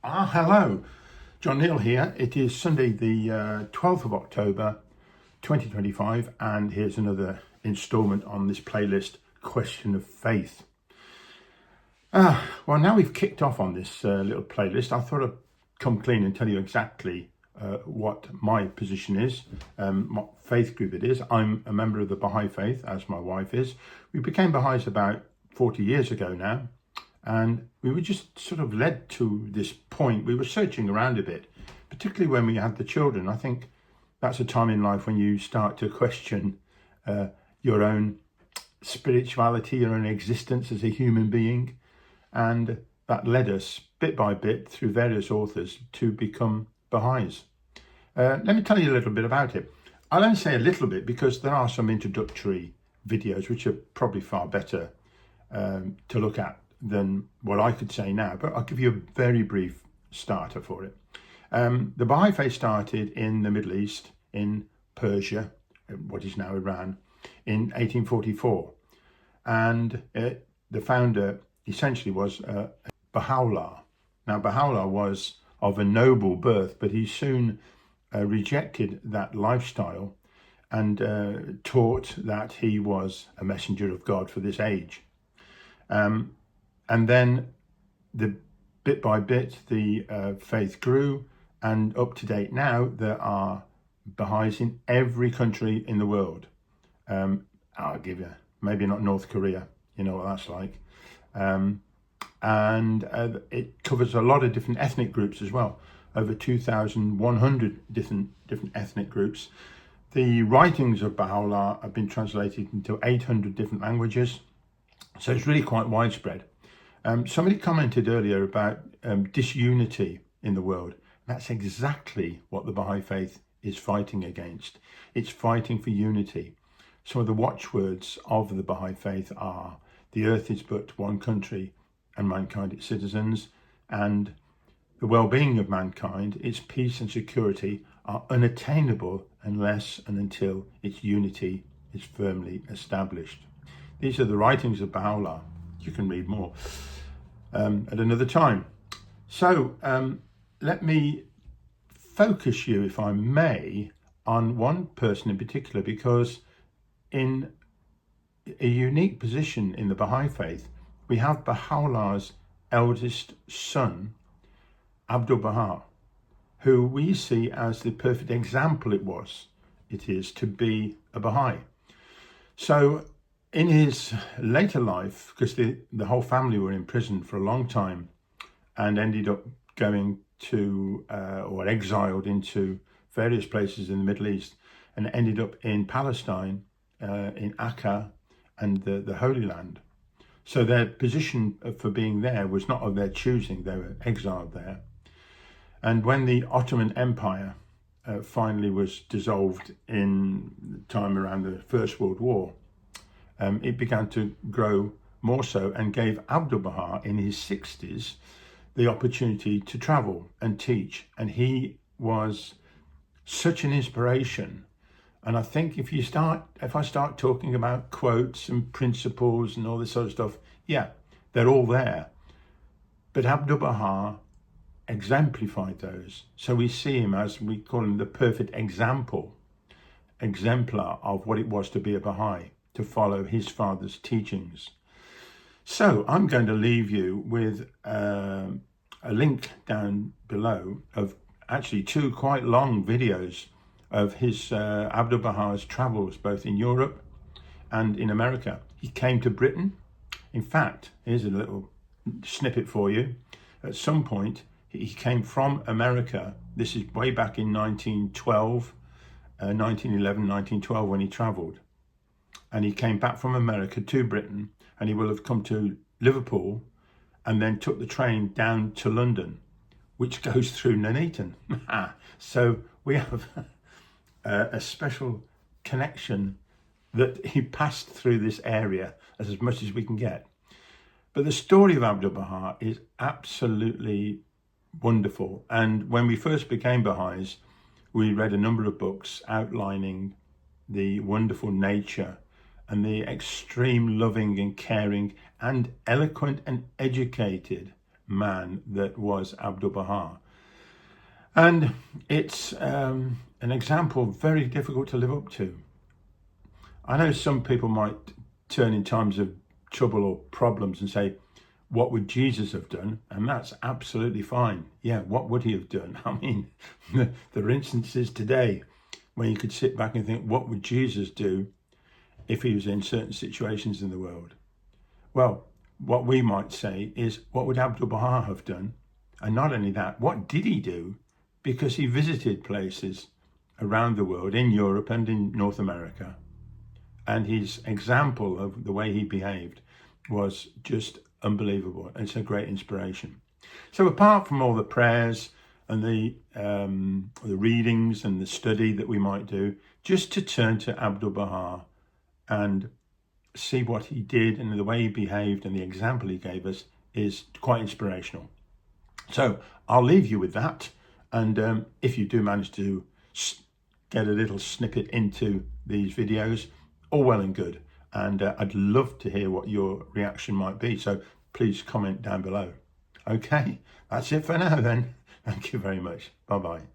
Hello, John Neal here. It is Sunday the 12th of October 2025 and here's another instalment on this playlist, Question of Faith. Well, now we've kicked off on this little playlist, I thought I'd come clean and tell you exactly what my position is, what faith group it is. I'm a member of the Baha'i faith, as my wife is. We became Baha'is about 40 years ago now. And we were just sort of led to this point. We were searching around a bit, particularly when we had the children. I think that's a time in life when you start to question your own spirituality, your own existence as a human being. And that led us bit by bit through various authors to become Baha'is. Let me tell you a little bit about it. I'll only say a little bit because there are some introductory videos which are probably far better to look at than what I could say now, but I'll give you a very brief starter for it. The Baha'i faith started in the Middle East, in Persia, what is now Iran, in 1844. And the founder essentially was Baha'u'llah. Now, Baha'u'llah was of a noble birth, but he soon rejected that lifestyle and taught that he was a messenger of God for this age. And then bit by bit, the faith grew, and up to date now, there are Baha'is in every country in the world. I'll give you, maybe not North Korea, you know what that's like. And it covers a lot of different ethnic groups as well, over 2,100 different ethnic groups. The writings of Baha'u'llah have been translated into 800 different languages, so it's really quite widespread. Somebody commented earlier about disunity in the world. That's exactly what the Baha'i faith is fighting against. It's fighting for unity. Some of the watchwords of the Baha'i faith are: the earth is but one country and mankind its citizens, and the well-being of mankind, its peace and security are unattainable unless and until its unity is firmly established. These are the writings of Baha'u'llah. You can read more at another time. So let me focus you, if I may, on one person in particular, because in a unique position in the Baha'i faith, we have Baha'u'llah's eldest son, Abdu'l-Baha, who we see as the perfect example it is to be a Baha'i. So in his later life, because the whole family were in prison for a long time and ended up going to or exiled into various places in the Middle East, and ended up in Palestine, in Akka and the Holy Land. So their position for being there was not of their choosing, they were exiled there. And when the Ottoman Empire finally was dissolved in the time around the First World War, it began to grow more so and gave Abdu'l-Baha in his 60s the opportunity to travel and teach. And he was such an inspiration. And I think if I start talking about quotes and principles and all this sort of stuff, yeah, they're all there. But Abdu'l-Baha exemplified those. So we see him as, we call him the perfect exemplar of what it was to be a Baha'i, to follow his father's teachings. So I'm going to leave you with a link down below of actually two quite long videos of his Abdu'l-Baha's travels, both in Europe and in America. He came to Britain. In fact, here's a little snippet for you. At some point, he came from America. This is way back in 1912, 1911, 1912, when he traveled. And he came back from America to Britain, and he will have come to Liverpool and then took the train down to London, which goes through Nuneaton. So we have a special connection that he passed through this area as much as we can get. But the story of Abdu'l-Baha is absolutely wonderful. And when we first became Baha'is, we read a number of books outlining the wonderful nature and the extreme loving and caring and eloquent and educated man that was Abdu'l-Baha. And it's an example very difficult to live up to. I know some people might turn in times of trouble or problems and say, what would Jesus have done? And that's absolutely fine. Yeah, what would he have done? I mean, there are instances today where you could sit back and think, what would Jesus do if he was in certain situations in the world? Well, what we might say is, what would Abdu'l-Baha have done? And not only that, what did he do? Because he visited places around the world, in Europe and in North America. And his example of the way he behaved was just unbelievable. It's a great inspiration. So apart from all the prayers and the readings and the study that we might do, just to turn to Abdu'l-Baha and see what he did and the way he behaved and the example he gave us is quite inspirational. So I'll leave you with that. And if you do manage to get a little snippet into these videos, all well and good. And I'd love to hear what your reaction might be. So please comment down below. Okay, that's it for now then. Thank you very much. Bye-bye.